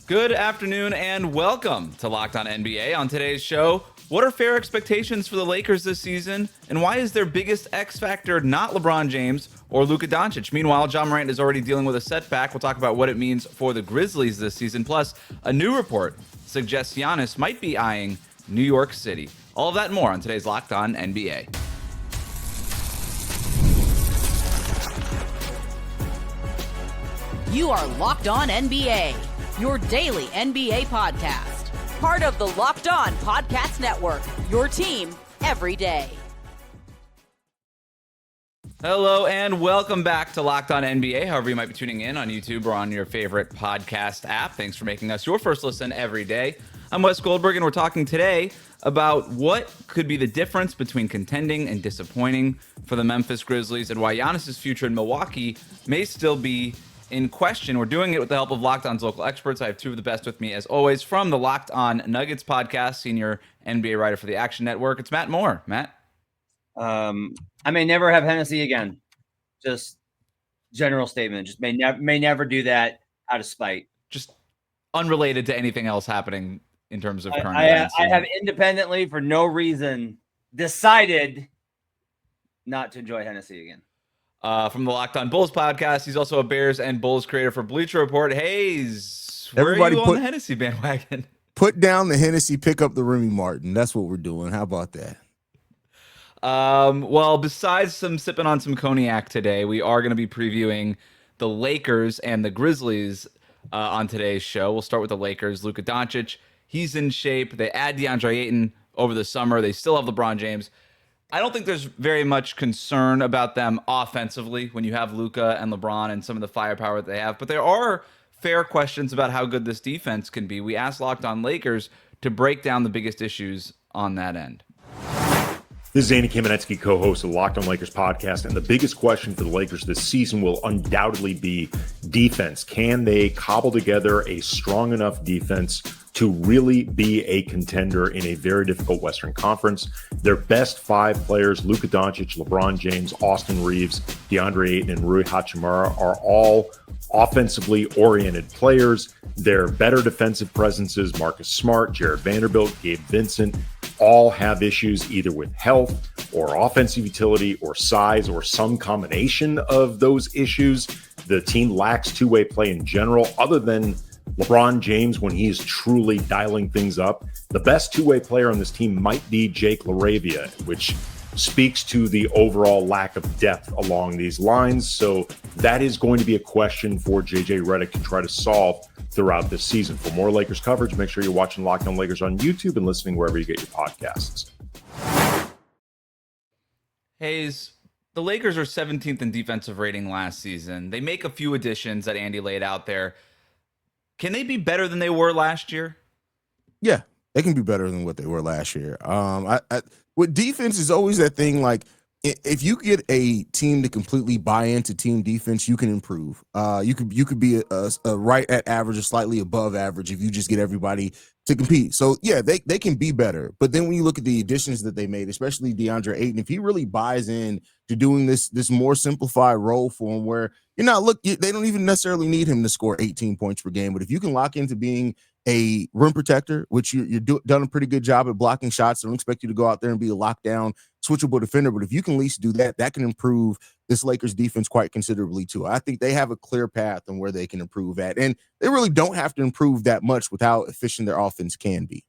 Good afternoon and welcome to Locked On NBA. On today's show, what are fair expectations for the Lakers this season, and why is their biggest X factor not LeBron James or Luka Doncic? Meanwhile, John Morant is already dealing with a setback. We'll talk about what it means for the Grizzlies this season. Plus, a new report suggests Giannis might be eyeing New York City. All of that and more on today's Locked On NBA. You are Locked On NBA, your daily NBA podcast. Part of the Locked On Podcast Network, your team every day. Hello and welcome back to Locked On NBA, however you might be tuning in on YouTube or on your favorite podcast app. Thanks for making us your first listen every day. I'm Wes Goldberg, and we're talking today about what could be the difference between contending and disappointing for the Memphis Grizzlies and why Giannis' future in Milwaukee may still be in question. We're doing it with the help of Locked On's local experts. I have two of the best with me, as always, from the Locked On Nuggets podcast, senior NBA writer for the Action Network. It's Matt Moore. Matt? I may never have Hennessy again. Just general statement. Just may never do that out of spite. Just unrelated to anything else happening in terms of current events. I have independently, for no reason, decided not to enjoy Hennessy again. From the Locked On Bulls podcast, he's also a Bears and Bulls creator for Bleacher Report. Haize, everybody are you on the Hennessy bandwagon? Put down the Hennessy, pick up the Remy Martin. That's what we're doing. How about that? Well, besides sipping on some cognac today, we are going to be previewing the Lakers and the Grizzlies on today's show. We'll start with the Lakers. Luka Doncic, he's in shape. They add DeAndre Ayton over the summer. They still have LeBron James. I don't think there's very much concern about them offensively when you have Luka and LeBron and some of the firepower that they have. But there are fair questions about how good this defense can be. We asked Locked On Lakers to break down the biggest issues on that end. This is Andy Kamenetsky, co-host of the Locked On Lakers podcast, and the biggest question for the Lakers this season will undoubtedly be defense. Can they cobble together a strong enough defense to really be a contender in a very difficult Western Conference? Their best five players, Luka Doncic, LeBron James, Austin Reeves, DeAndre Ayton, and Rui Hachimura, are all offensively oriented players. Their better defensive presences, Marcus Smart, Jared Vanderbilt, Gabe Vincent, all have issues either with health or offensive utility or size or some combination of those issues. The team lacks two-way play in general, other than LeBron James when he is truly dialing things up. The best two-way player on this team might be Jake LaRavia, which speaks to the overall lack of depth along these lines. So that is going to be a question for JJ Redick to try to solve throughout this season. For more Lakers coverage, make sure you're watching Locked On Lakers on YouTube and listening wherever you get your podcasts. Haize, the Lakers are 17th in defensive rating last season. They make a few additions that Andy laid out there. Can they be better than they were last year? Yeah, they can be better than what they were last year. With defense is always that thing, like, if you get a team to completely buy into team defense, you can improve. You could be a right at average or slightly above average if you just get everybody to compete. So yeah, they can be better. But then when you look at the additions that they made, especially DeAndre Ayton, if he really buys in to doing this more simplified role for him, where they don't even necessarily need him to score 18 points per game, but if you can lock into being a rim protector, which you're done a pretty good job at blocking shots. I don't expect you to go out there and be a lockdown, switchable defender, but if you can at least do that, that can improve this Lakers defense quite considerably too. I think they have a clear path on where they can improve at, and they really don't have to improve that much with how efficient their offense can be.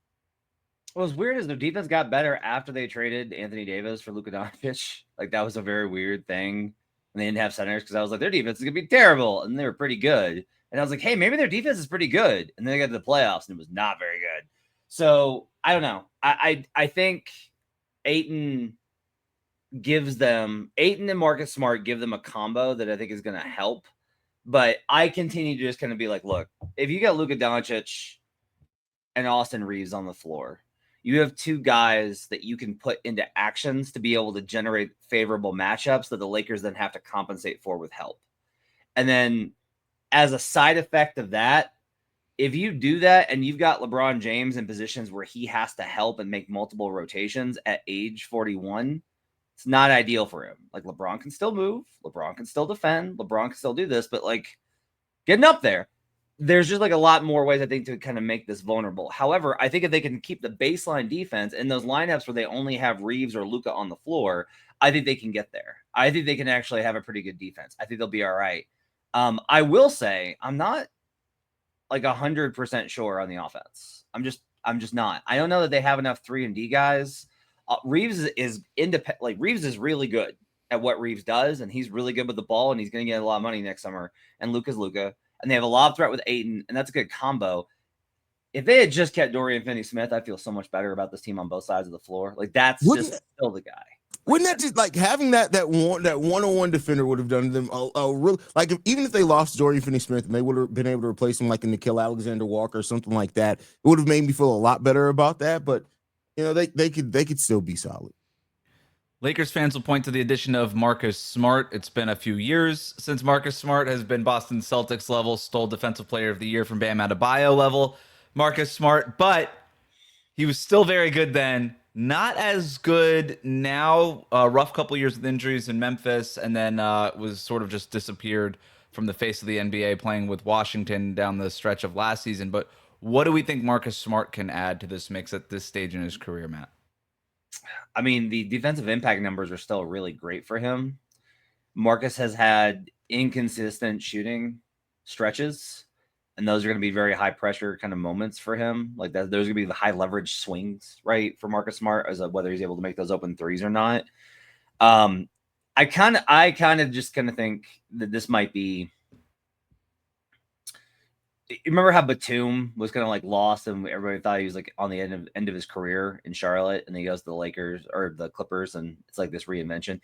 What was weird is their defense got better after they traded Anthony Davis for Luka Doncic. Like, that was a very weird thing. And they didn't have centers because I was like, their defense is going to be terrible. And they were pretty good. And I was like, hey, maybe their defense is pretty good. And then they got to the playoffs and it was not very good. So I don't know. I think Ayton and Marcus Smart give them a combo that I think is going to help. But I continue to just kind of be like, look, if you got Luka Doncic and Austin Reeves on the floor, you have two guys that you can put into actions to be able to generate favorable matchups that the Lakers then have to compensate for with help. And then as a side effect of that, if you do that and you've got LeBron James in positions where he has to help and make multiple rotations at age 41, it's not ideal for him. Like, LeBron can still move, LeBron can still defend, LeBron can still do this, but like, getting up there, there's just like a lot more ways I think to kind of make this vulnerable. However, I think if they can keep the baseline defense in those lineups where they only have Reeves or Luka on the floor, I think they can get there. I think they can actually have a pretty good defense. I think they'll be all right. I will say I'm not like 100% sure on the offense. I'm just not. I don't know that they have enough 3-and-D guys. Reeves is independent. Like Reeves is really good at what Reeves does, and he's really good with the ball, and he's going to get a lot of money next summer. And Luka's Luka. And they have a lob threat with Ayton, and that's a good combo. If they had just kept Dorian Finney-Smith, I feel so much better about this team on both sides of the floor. Like that's just still the guy. Wouldn't that just like having that one-on-one defender would have done them a real like even if they lost Dorian Finney-Smith and they would have been able to replace him like in Nickeil Alexander-Walker or something like that, it would have made me feel a lot better about that. But you know they could still be solid. Lakers fans will point to the addition of Marcus Smart. It's been a few years since Marcus Smart has been Boston Celtics level, stole Defensive Player of the Year from Bam Adebayo level. Marcus Smart, but he was still very good then. Not as good now. Rough couple years with injuries in Memphis, and then was sort of just disappeared from the face of the NBA playing with Washington down the stretch of last season. But what do we think Marcus Smart can add to this mix at this stage in his career, Matt? I mean, the defensive impact numbers are still really great for him. Marcus has had inconsistent shooting stretches, and those are going to be very high pressure kind of moments for him. Like that, those are going to be the high leverage swings, right, for Marcus Smart, as whether he's able to make those open threes or not. I kind of just think that this might be. You remember how Batum was kind of like lost, and everybody thought he was like on the end of his career in Charlotte, and then he goes to the Lakers or the Clippers, and it's like this reinvention.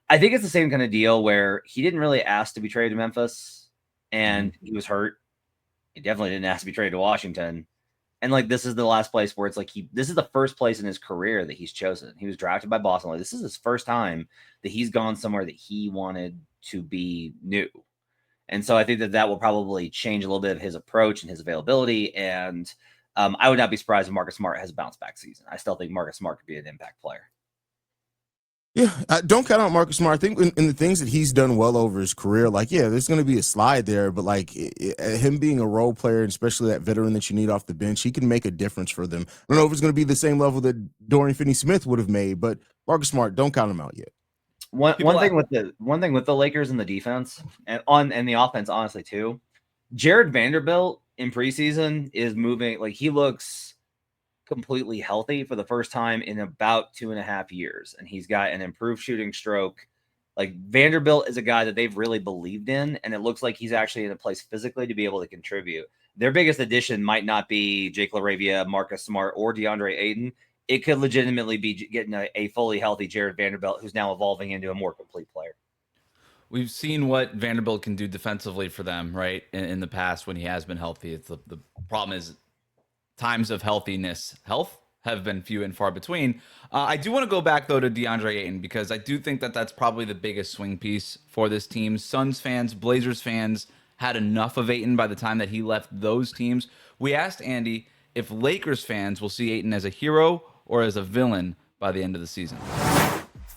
I think it's the same kind of deal where he didn't really ask to be traded to Memphis, and he was hurt. He definitely didn't ask to be traded to Washington, and like this is the last place where it's like this is the first place in his career that he's chosen. He was drafted by Boston. Like this is his first time that he's gone somewhere that he wanted to be new. And so I think that will probably change a little bit of his approach and his availability. And I would not be surprised if Marcus Smart has a bounce back season. I still think Marcus Smart could be an impact player. Yeah, don't count out Marcus Smart. I think in the things that he's done well over his career, like, yeah, there's going to be a slide there, but like him being a role player, and especially that veteran that you need off the bench, he can make a difference for them. I don't know if it's going to be the same level that Dorian Finney-Smith would have made, but Marcus Smart, don't count him out yet. One thing with the Lakers and the defense and the offense, honestly, too, Jared Vanderbilt in preseason is moving. Like he looks completely healthy for the first time in about 2.5 years. And he's got an improved shooting stroke. Like Vanderbilt is a guy that they've really believed in. And it looks like he's actually in a place physically to be able to contribute. Their biggest addition might not be Jake LaRavia, Marcus Smart, or DeAndre Ayton. It could legitimately be getting a fully healthy Jared Vanderbilt, who's now evolving into a more complete player. We've seen what Vanderbilt can do defensively for them, right? In the past when he has been healthy. It's the problem is times of health have been few and far between. I do want to go back, though, to DeAndre Ayton, because I do think that that's probably the biggest swing piece for this team. Suns fans, Blazers fans had enough of Ayton by the time that he left those teams. We asked Andy if Lakers fans will see Ayton as a hero or as a villain by the end of the season.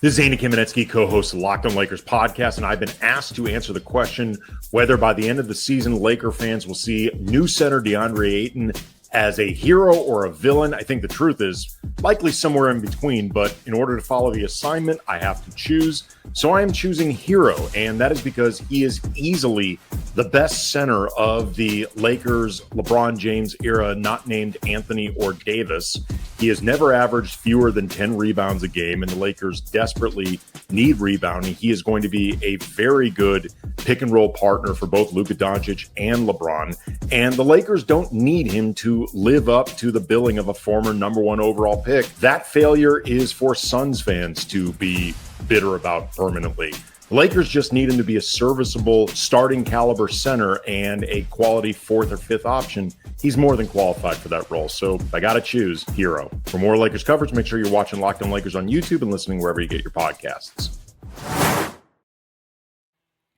This is Andy Kamenetsky, co-host of Locked on Lakers podcast, and I've been asked to answer the question whether by the end of the season, Laker fans will see new center DeAndre Ayton as a hero or a villain. I think the truth is likely somewhere in between, but in order to follow the assignment, I have to choose. So I am choosing hero, and that is because he is easily the best center of the Lakers LeBron James era, not named Anthony or Davis. He has never averaged fewer than 10 rebounds a game, and the Lakers desperately need rebounding. He is going to be a very good pick and roll partner for both Luka Doncic and LeBron, and the Lakers don't need him to live up to the billing of a former number one overall pick. That failure is for Suns fans to be bitter about permanently. The Lakers just need him to be a serviceable starting caliber center and a quality fourth or fifth option. He's more than qualified for that role. So I got to choose hero. For more Lakers coverage, make sure you're watching Locked on Lakers on YouTube and listening wherever you get your podcasts.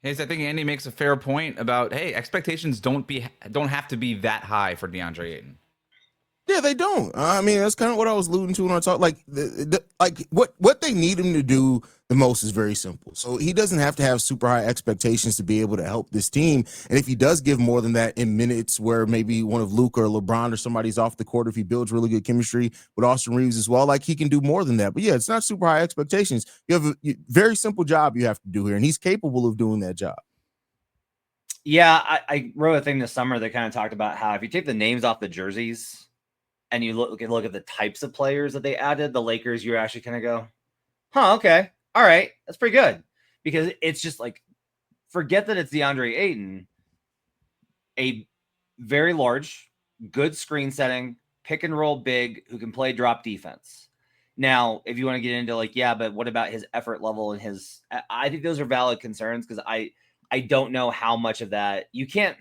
Hayes, I think Andy makes a fair point about, hey, expectations don't have to be that high for DeAndre Ayton. Yeah, they don't. I mean, that's kind of what I was alluding to when I talk. Like, like what they need him to do The most is very simple. So he doesn't have to have super high expectations to be able to help this team. And if he does give more than that in minutes where maybe one of Luke or LeBron or somebody's off the court, if he builds really good chemistry with Austin Reeves as well, like he can do more than that. But yeah, it's not super high expectations. You have a very simple job you have to do here, and he's capable of doing that job. Yeah, I wrote a thing this summer that kind of talked about how if you take the names off the jerseys and you look at the types of players that they added, the Lakers, you're actually kind of go, huh, okay. All right, that's pretty good, because it's just like, forget that it's DeAndre Ayton, a very large, good screen setting, pick and roll big who can play drop defense. Now, if you want to get into like, yeah, but what about his effort level and his, I think those are valid concerns, because I don't know how much of that you can't.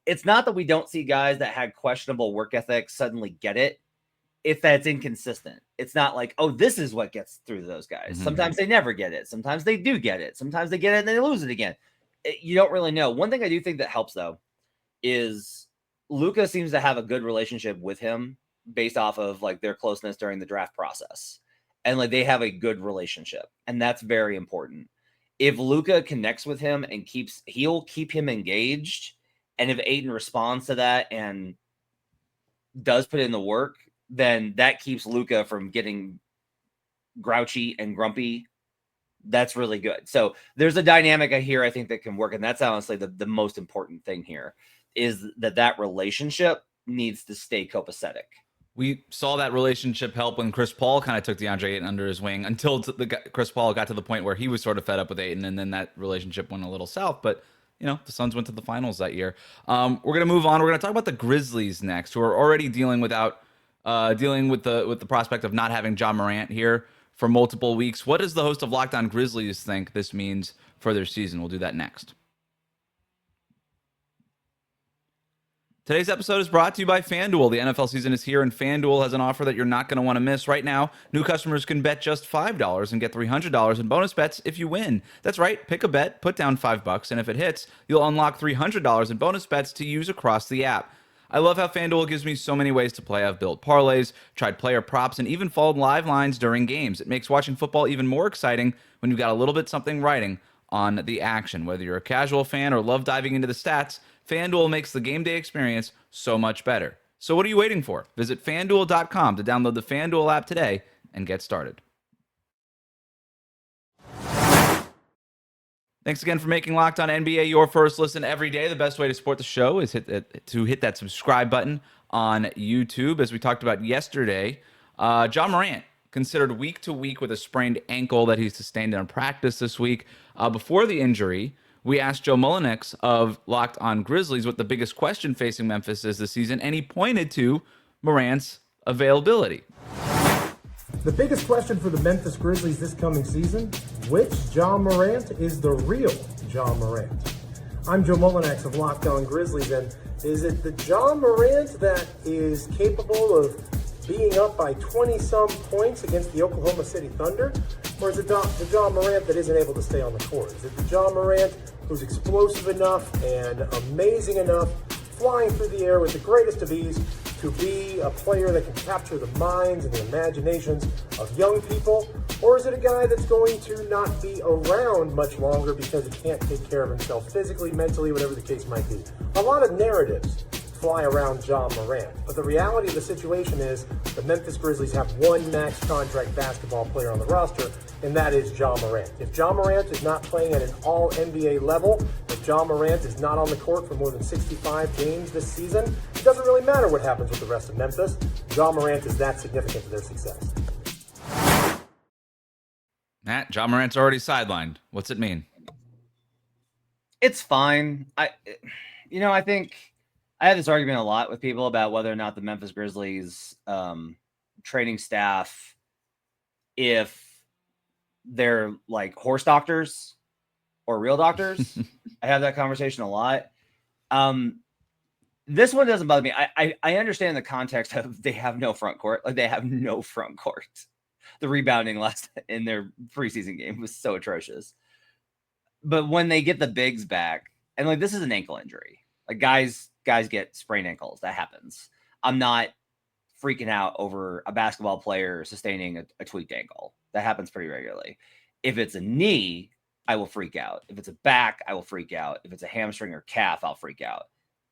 It's not that we don't see guys that had questionable work ethic suddenly get it. If that's inconsistent, it's not like, oh, this is what gets through those guys. Mm-hmm. Sometimes they never get it. Sometimes they do get it. Sometimes they get it and they lose it again. You don't really know. One thing I do think that helps, though, is Luka seems to have a good relationship with him based off of like their closeness during the draft process. And like they have a good relationship. And that's very important. If Luka connects with him and he'll keep him engaged. And if Ayton responds to that and does put in the work, then that keeps Luka from getting grouchy and grumpy. That's really good. So there's a dynamic here I think that can work. And that's honestly the most important thing here, is that relationship needs to stay copacetic. We saw that relationship help when Chris Paul kind of took DeAndre Ayton under his wing, until Chris Paul got to the point where he was sort of fed up with Ayton, and then that relationship went a little south. But you know, the Suns went to the finals that year. We're gonna move on. We're gonna talk about the Grizzlies next, who are already dealing with the prospect of not having Ja Morant here for multiple weeks. What does the host of Locked On Grizzlies think this means for their season? We'll do that next. Today's episode is brought to you by FanDuel. The NFL season is here, and FanDuel has an offer that you're not going to want to miss. Right now, new customers can bet just $5 and get $300 in bonus bets if you win. That's right. Pick a bet, put down $5, and if it hits, you'll unlock $300 in bonus bets to use across the app. I love how FanDuel gives me so many ways to play. I've built parlays, tried player props, and even followed live lines during games. It makes watching football even more exciting when you've got a little bit something riding on the action. Whether you're a casual fan or love diving into the stats, FanDuel makes the game day experience so much better. So what are you waiting for? Visit FanDuel.com to download the FanDuel app today and get started. Thanks again for making Locked On NBA your first listen every day. The best way to support the show is to hit that subscribe button on YouTube. As we talked about yesterday, Ja Morant considered week to week with a sprained ankle that he sustained in practice this week. Before the injury, we asked Joe Mullinex of Locked On Grizzlies what the biggest question facing Memphis is this season, and he pointed to Morant's availability. The biggest question for the Memphis Grizzlies this coming season: which Ja Morant is the real Ja Morant? I'm Joe Mullinex of Locked On Grizzlies, and is it the Ja Morant that is capable of being up by 20-some points against the Oklahoma City Thunder? Or is it the Ja Morant that isn't able to stay on the court? Is it the Ja Morant who's explosive enough and amazing enough, flying through the air with the greatest of ease, to be a player that can capture the minds and the imaginations of young people? Or is it a guy that's going to not be around much longer because he can't take care of himself physically, mentally, whatever the case might be? A lot of narratives fly around Ja Morant, but the reality of the situation is the Memphis Grizzlies have one max contract basketball player on the roster, and that is Ja Morant. If Ja Morant is not playing at an all-NBA level, if Ja Morant is not on the court for more than 65 games this season, it doesn't really matter what happens with the rest of Memphis. Ja Morant is that significant to their success. Matt, Ja Morant's already sidelined. What's it mean? It's fine. I think I had this argument a lot with people about whether or not the Memphis Grizzlies training staff, if they're like horse doctors or real doctors. I have that conversation a lot. This one doesn't bother me. I understand the context of they have no front court. Like, they have no front court. The rebounding last in their preseason game was so atrocious. But when they get the bigs back, and like, this is an ankle injury. Like, guys get sprained ankles. That happens. I'm not freaking out over a basketball player sustaining a tweaked ankle. That happens pretty regularly. If it's a knee, I will freak out. If it's a back, I will freak out. If it's a hamstring or calf, I'll freak out.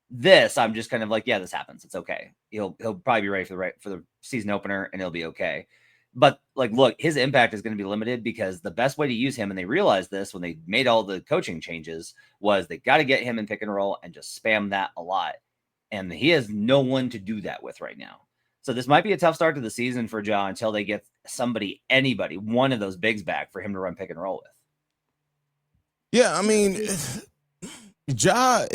This, I'm just kind of like, yeah, this happens. It's okay. He'll probably be ready for the season opener, and it'll be okay. But like, look, his impact is going to be limited because the best way to use him, and they realized this when they made all the coaching changes, was they got to get him in pick and roll and just spam that a lot. And he has no one to do that with right now. So this might be a tough start to the season for Ja until they get anybody, one of those bigs back for him to run pick and roll with. Yeah, I mean, Ja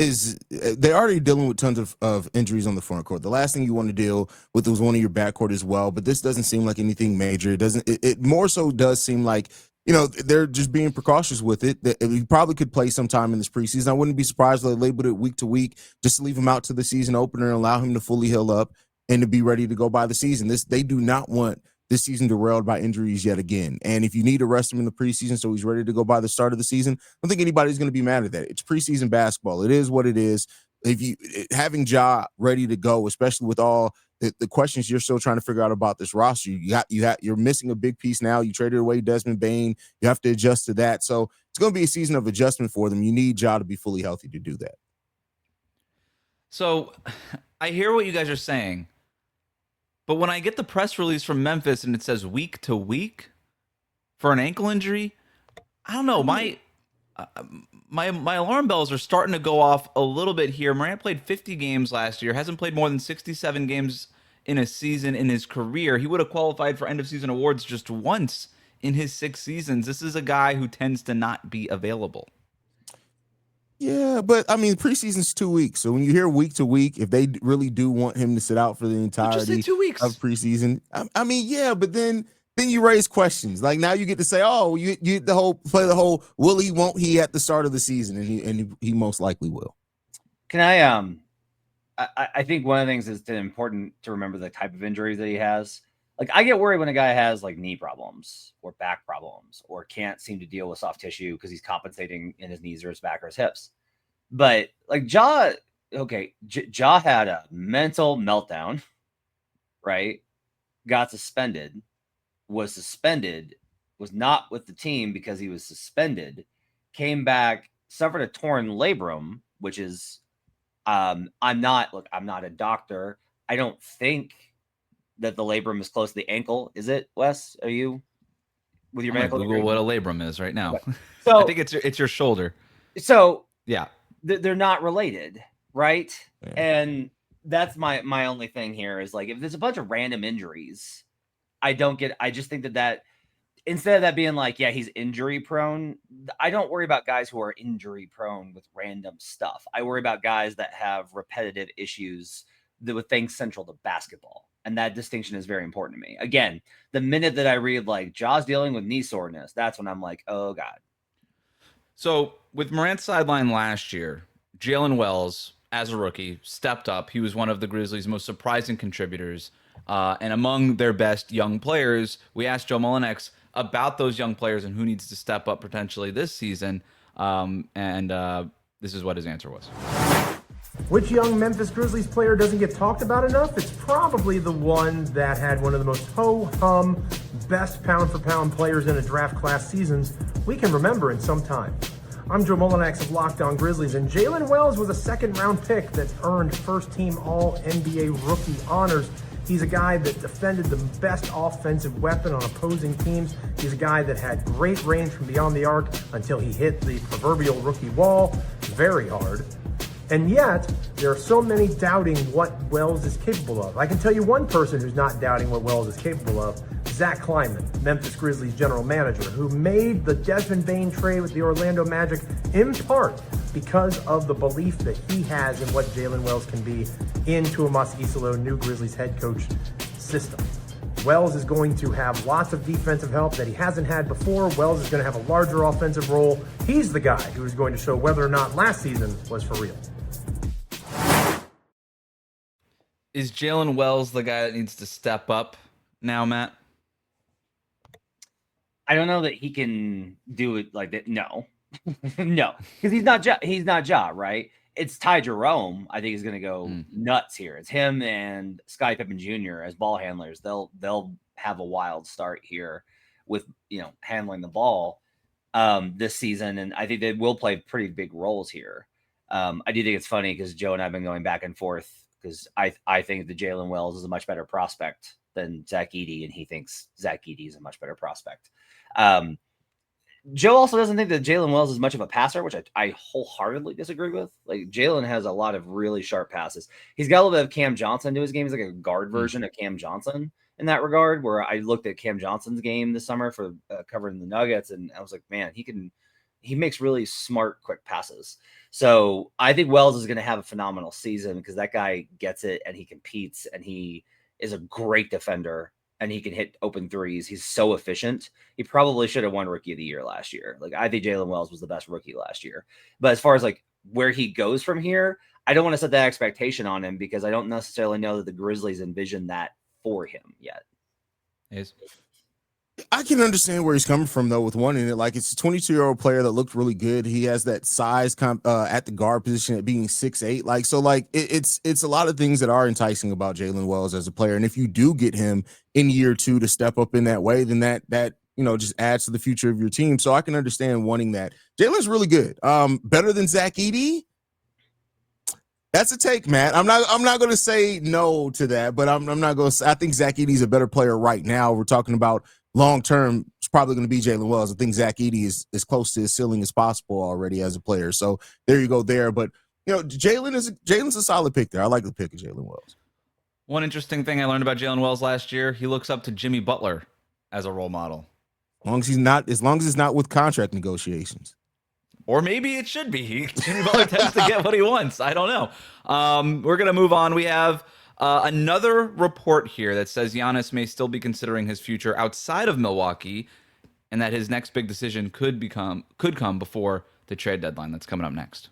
they're already dealing with tons of injuries on the front court. The last thing you want to deal with was one of your backcourt as well, but this doesn't seem like anything major. It more so does seem like, they're just being precautious with it. He probably could play sometime in this preseason. I wouldn't be surprised if they labeled it week to week, just to leave him out to the season opener and allow him to fully heal up and to be ready to go by the season. They do not want this season derailed by injuries yet again. And if you need to rest him in the preseason so he's ready to go by the start of the season, I don't think anybody's going to be mad at that. It's preseason basketball. It is what it is. If you having Ja ready to go, especially with all the questions you're still trying to figure out about this roster, you're missing a big piece now. You traded away Desmond Bane. You have to adjust to that. So it's going to be a season of adjustment for them. You need Ja to be fully healthy to do that. So I hear what you guys are saying. But when I get the press release from Memphis and it says week to week for an ankle injury, I don't know. My alarm bells are starting to go off a little bit here. Morant played 50 games last year, hasn't played more than 67 games in a season in his career. He would have qualified for end of season awards just once in his 6 seasons. This is a guy who tends to not be available. Yeah, but I mean, preseason's 2 weeks. So when you hear week to week, if they really do want him to sit out for the entirety 2 weeks of preseason, I mean, yeah, but then you raise questions. Like now you get to say, oh, you play the whole will he, won't he at the start of the season, and he most likely will. Can I think one of the things is important to remember the type of injuries that he has. Like I get worried when a guy has like knee problems or back problems or can't seem to deal with soft tissue because he's compensating in his knees or his back or his hips. But like Ja had a mental meltdown, right? Got suspended, was not with the team because he was suspended, came back, suffered a torn labrum, which is, I'm not a doctor. I don't think that the labrum is close to the ankle. Is it, Wes? Are you with your medical? Google what a labrum is right now. So I think it's your shoulder. So yeah, they're not related, right? Yeah. And that's my only thing here is like if there's a bunch of random injuries, I just think that instead of that being like, yeah, he's injury prone, I don't worry about guys who are injury prone with random stuff. I worry about guys that have repetitive issues with things central to basketball. And that distinction is very important to me. Again, the minute that I read like Ja's dealing with knee soreness, that's when I'm like, oh God. So with Morant's sideline last year, Jalen Wells, as a rookie, stepped up. He was one of the Grizzlies' most surprising contributors. And among their best young players, we asked Joe Mullinax about those young players and who needs to step up potentially this season. And this is what his answer was. Which young Memphis Grizzlies player doesn't get talked about enough? It's probably the one that had one of the most ho-hum, best pound-for-pound players in a draft class seasons we can remember in some time. I'm Joe Mullinax of Locked On Grizzlies, and Jalen Wells was a second-round pick that earned first-team All-NBA rookie honors. He's a guy that defended the best offensive weapon on opposing teams. He's a guy that had great range from beyond the arc until he hit the proverbial rookie wall very hard. And yet, there are so many doubting what Wells is capable of. I can tell you one person who's not doubting what Wells is capable of, Zach Kleiman, Memphis Grizzlies general manager, who made the Desmond Bane trade with the Orlando Magic in part because of the belief that he has in what Jalen Wells can be in Tuomas Isolo, new Grizzlies head coach system. Wells is going to have lots of defensive help that he hasn't had before. Wells is going to have a larger offensive role. He's the guy who is going to show whether or not last season was for real. Is Jalen Wells the guy that needs to step up now, Matt? I don't know that he can do it like that. No, no, because he's not Ja, right? It's Ty Jerome. I think is going to go nuts here. It's him and Scottie Pippen Jr. as ball handlers. They'll have a wild start here with handling the ball. this season, and I think they will play pretty big roles here. I do think it's funny because Joe and I have been going back and forth because I think that Jalen Wells is a much better prospect than Zach Edey, and he thinks Zach Edey is a much better prospect. Joe also doesn't think that Jalen Wells is much of a passer, which I wholeheartedly disagree with. Like, Jalen has a lot of really sharp passes. He's got a little bit of Cam Johnson to his game. He's like a guard version of Cam Johnson in that regard, where I looked at Cam Johnson's game this summer for covering the Nuggets, and I was like, man, he makes really smart, quick passes. So I think Wells is going to have a phenomenal season because that guy gets it and he competes and he is a great defender and he can hit open threes. He's so efficient. He probably should have won Rookie of the Year last year. Like, I think Jalen Wells was the best rookie last year. But as far as like where he goes from here, I don't want to set that expectation on him because I don't necessarily know that the Grizzlies envision that for him yet. I can understand where he's coming from, though, with wanting it. Like, it's a 22-year-old player that looked really good. He has that size at the guard position at being 6'8". Like, so, like, it's a lot of things that are enticing about Jalen Wells as a player. And if you do get him in year 2 to step up in that way, then that just adds to the future of your team. So I can understand wanting that. Jalen's really good. Better than Zach Edey. That's a take, Matt. I'm not going to say no to that, but I'm not going to. I think Zach Edey's a better player right now. We're talking about long term. It's probably going to be Jalen Wells. I think Zach Edey is as close to his ceiling as possible already as a player. So there you go there. But Jalen's a solid pick there. I like the pick of Jalen Wells. One interesting thing I learned about Jalen Wells last year: he looks up to Jimmy Butler as a role model. As long as it's not with contract negotiations. Or maybe it should be. Jimmy Butler tends to get what he wants. I don't know. We're going to move on. We have another report here that says Giannis may still be considering his future outside of Milwaukee and that his next big decision could come before the trade deadline. That's coming up next.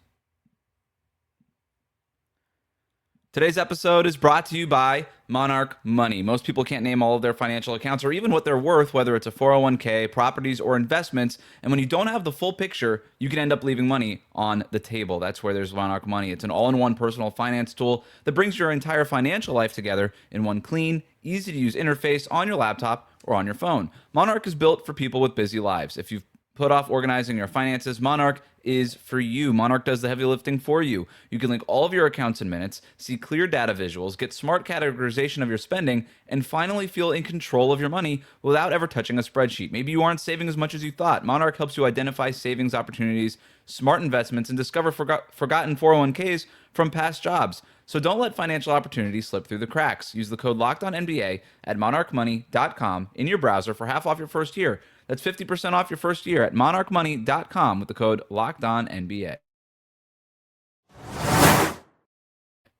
Today's episode is brought to you by Monarch Money. Most people can't name all of their financial accounts or even what they're worth, whether it's a 401k, properties, or investments. And when you don't have the full picture, you can end up leaving money on the table. That's where there's Monarch Money. It's an all-in-one personal finance tool that brings your entire financial life together in one clean, easy-to-use interface on your laptop or on your phone. Monarch is built for people with busy lives. If you've put off organizing your finances, Monarch is for you. Monarch does the heavy lifting for you. You can link all of your accounts in minutes, see clear data visuals, get smart categorization of your spending, and finally feel in control of your money without ever touching a spreadsheet. Maybe you aren't saving as much as you thought. Monarch helps you identify savings opportunities, smart investments, and discover forgotten 401ks from past jobs. So don't let financial opportunities slip through the cracks. Use the code LOCKEDONNBA at monarchmoney.com in your browser for half off your first year. That's 50% off your first year at monarchmoney.com with the code LOCKEDONNBA.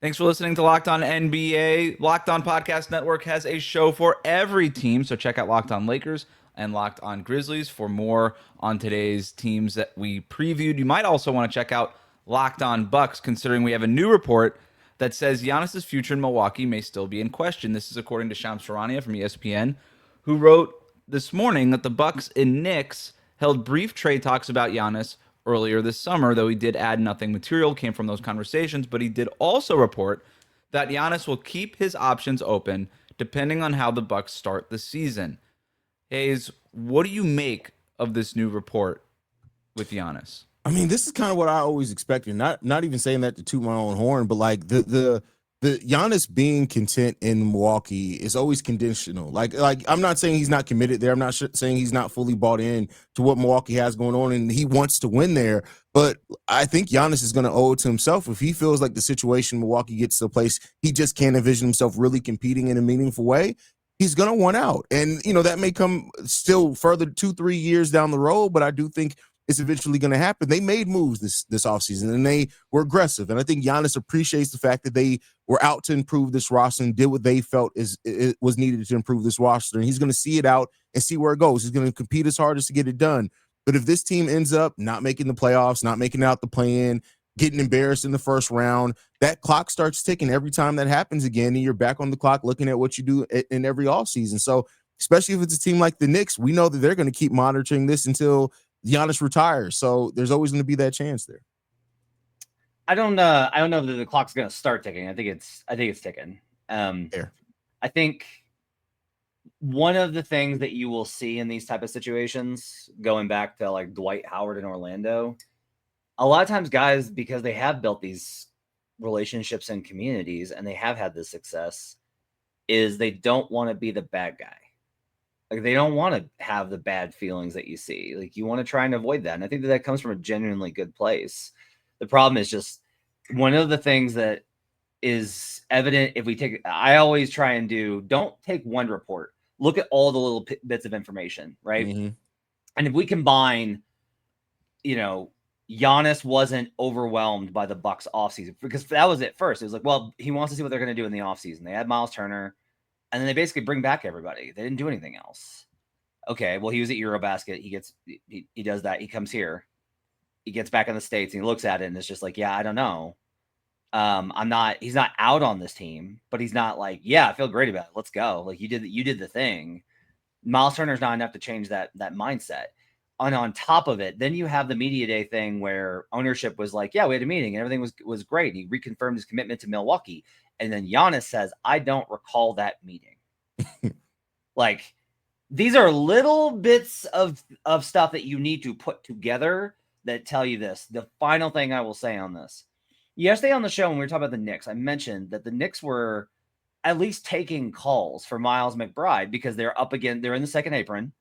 Thanks for listening to Locked On NBA. Locked On Podcast Network has a show for every team, so check out Locked On Lakers and Locked On Grizzlies for more on today's teams that we previewed. You might also want to check out Locked On Bucks, considering we have a new report that says Giannis' future in Milwaukee may still be in question. This is according to Shams Charania from ESPN, who wrote this morning that the Bucks and Knicks held brief trade talks about Giannis earlier this summer, though he did add nothing material came from those conversations. But he did also report that Giannis will keep his options open depending on how the Bucks start the season. Haize, what do you make of this new report with Giannis? I mean, this is kind of what I always expected. Not even saying that to toot my own horn, but like the Giannis being content in Milwaukee is always conditional. Like I'm not saying he's not committed there. I'm not saying he's not fully bought in to what Milwaukee has going on, and he wants to win there. But I think Giannis is going to owe it to himself if he feels like the situation Milwaukee gets to a place he just can't envision himself really competing in a meaningful way. He's going to want out, and that may come still further 2-3 years down the road. But I do think it's eventually going to happen. They made moves this offseason, and they were aggressive. And I think Giannis appreciates the fact that they were out to improve this roster and did what they felt was needed to improve this roster. And he's going to see it out and see where it goes. He's going to compete his hardest to get it done. But if this team ends up not making the playoffs, not making it out the play-in, getting embarrassed in the first round, that clock starts ticking every time that happens again, and you're back on the clock looking at what you do in every offseason. So especially if it's a team like the Knicks, we know that they're going to keep monitoring this until Giannis retires, so there's always going to be that chance there. I don't know that the clock's going to start ticking. I think it's ticking. I think one of the things that you will see in these type of situations, going back to like Dwight Howard in Orlando, a lot of times guys, because they have built these relationships and communities and they have had this success, is they don't want to be the bad guy. Like they don't want to have the bad feelings that you see. Like you want to try and avoid that. And I think that comes from a genuinely good place. The problem is just one of the things that is evident if we take, I always try and don't take one report. Look at all the little bits of information, right? Mm-hmm. And if we combine, Giannis wasn't overwhelmed by the Bucks offseason, because that was it first. It was like, well, he wants to see what they're going to do in the offseason. They had Miles Turner, and then they basically bring back everybody. They didn't do anything else. Okay, well, he was at Eurobasket. He does that. He comes here. He gets back in the States, and he looks at it, and it's just like, yeah, I don't know. He's not out on this team, but he's not like, yeah, I feel great about it. Let's go. Like you did the thing. Miles Turner's not enough to change that mindset. And on top of it, then you have the media day thing where ownership was like, yeah, we had a meeting and everything was great. He reconfirmed his commitment to Milwaukee. And then Giannis says, I don't recall that meeting. Like these are little bits of stuff that you need to put together that tell you this. The final thing I will say on this. Yesterday on the show, when we were talking about the Knicks, I mentioned that the Knicks were at least taking calls for Miles McBride because they're up again. They're in the second apron.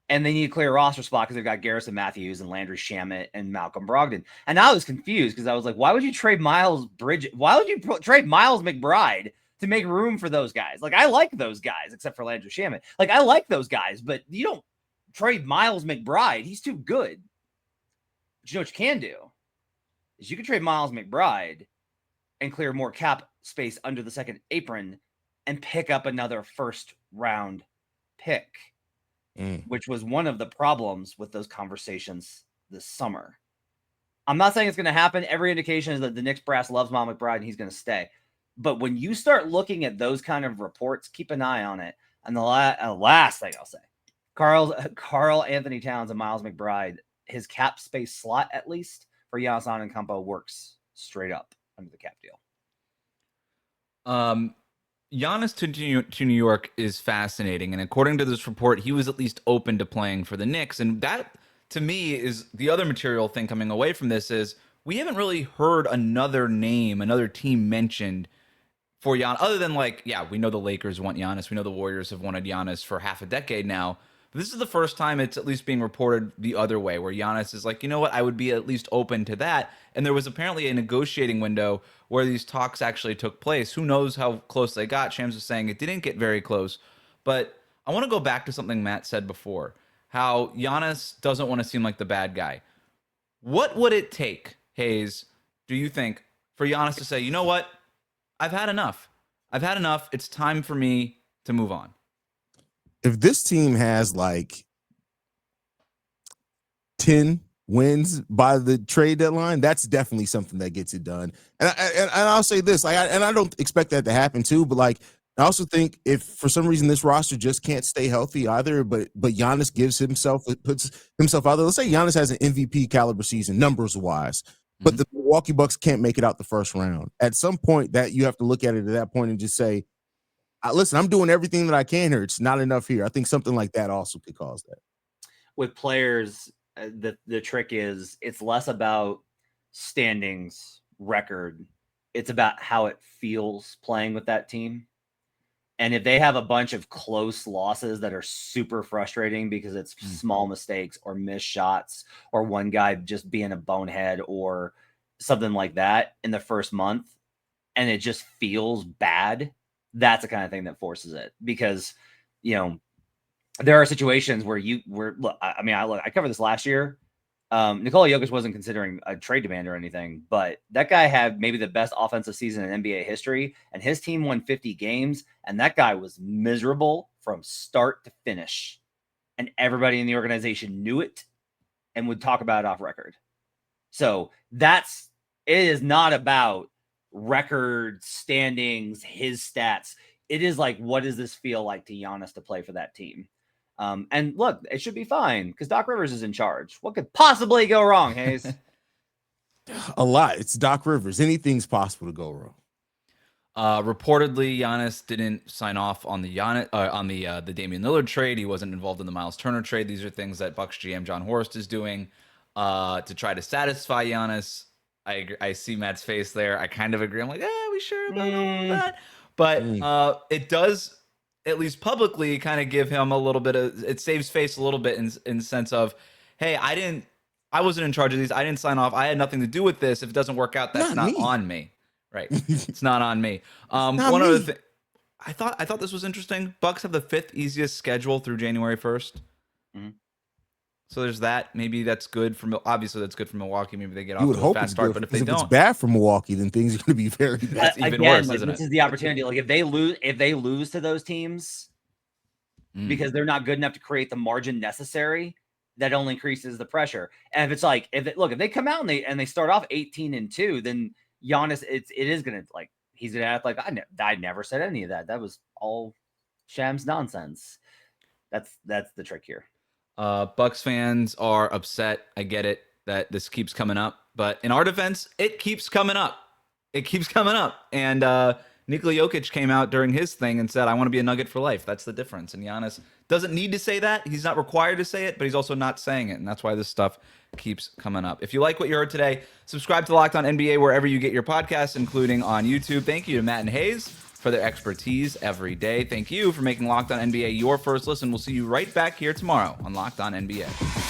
And they need a clear roster spot because they've got Garrison Matthews and Landry Shamet and Malcolm Brogdon. And I was confused because I was like, why would you trade Miles Bridges? Why would you trade Miles McBride to make room for those guys? Like, I like those guys, except for Landry Shamet. Like, I like those guys, but you don't trade Miles McBride. He's too good. But you know what you can do? Is you can trade Miles McBride and clear more cap space under the second apron and pick up another first round pick. Which was one of the problems with those conversations this summer. I'm not saying it's going to happen. Every indication is that the Knicks brass loves Miles McBride and he's going to stay. But when you start looking at those kind of reports, keep an eye on it. And the last thing I'll say, Karl Anthony Towns and Miles McBride, his cap space slot, at least for Giannis Antetokounmpo, works straight up under the cap deal. Giannis to New York is fascinating, and according to this report, he was at least open to playing for the Knicks, and that, to me, is the other material thing coming away from this is we haven't really heard another name, another team mentioned for Giannis, other than like, yeah, we know the Lakers want Giannis, we know the Warriors have wanted Giannis for half a decade now, but this is the first time it's at least being reported the other way, where Giannis is like, you know what, I would be at least open to that, and there was apparently a negotiating window where these talks actually took place. Who knows how close they got? Shams was saying it didn't get very close. But I want to go back to something Matt said before, how Giannis doesn't want to seem like the bad guy. What would it take, Haize, do you think, for Giannis to say, you know what? I've had enough. I've had enough. It's time for me to move on. If this team has like 10 wins by the trade deadline, that's definitely something that gets it done. And I'll say this, like, I don't expect that to happen too, but like, I also think if for some reason this roster just can't stay healthy either, but Giannis puts himself out there. Let's say Giannis has an MVP caliber season, numbers wise, but the Milwaukee Bucks can't make it out the first round. At some point, that you have to look at it at that point and just say, listen, I'm doing everything that I can here. It's not enough here. I think something like that also could cause that. With players, the trick is it's less about standings, record. It's about how it feels playing with that team. And if they have a bunch of close losses that are super frustrating because it's small mistakes or missed shots or one guy just being a bonehead or something like that in the first month, and it just feels bad, that's the kind of thing that forces it. Because, there are situations where I covered this last year. Nikola Jokic wasn't considering a trade demand or anything, but that guy had maybe the best offensive season in NBA history, and his team won 50 games, and that guy was miserable from start to finish. And everybody in the organization knew it and would talk about it off record. So it is not about record, standings, his stats. It is like, what does this feel like to Giannis to play for that team? And look, it should be fine because Doc Rivers is in charge. What could possibly go wrong, Haize? A lot. It's Doc Rivers. Anything's possible to go wrong. Reportedly, Giannis didn't sign off on the Damian Lillard trade. He wasn't involved in the Miles Turner trade. These are things that Bucks GM John Horst is doing to try to satisfy Giannis. I see Matt's face there. I kind of agree. I'm like, we sure about all that? But it does, at least publicly, kind of give him a little bit of, it saves face a little bit in the sense of, hey, I wasn't in charge of these. I didn't sign off. I had nothing to do with this. If it doesn't work out, that's not on me. Right. It's not on me. One other thing. I thought this was interesting. Bucks have the 5th easiest schedule through January 1st. Mm-hmm. So there's that. Maybe that's good for obviously that's good for Milwaukee. Maybe they get off to a fast start. But if they don't, it's bad for Milwaukee, then things are going to be very bad. It's even worse, isn't it? This is the opportunity. Like if they lose to those teams because they're not good enough to create the margin necessary, that only increases the pressure. And if it's like if they come out and they start off 18-2, then Giannis, it is gonna he's gonna act like I never said any of that. That was all shams nonsense. That's the trick here. Bucks fans are upset. I get it that this keeps coming up, but in our defense, it keeps coming up. It keeps coming up. And Nikola Jokic came out during his thing and said, "I want to be a Nugget for life." That's the difference. And Giannis doesn't need to say that. He's not required to say it, but he's also not saying it. And that's why this stuff keeps coming up. If you like what you heard today, subscribe to Locked On NBA wherever you get your podcasts, including on YouTube. Thank you to Matt and Haize for their expertise every day. Thank you for making Locked On NBA your first listen. We'll see you right back here tomorrow on Locked On NBA.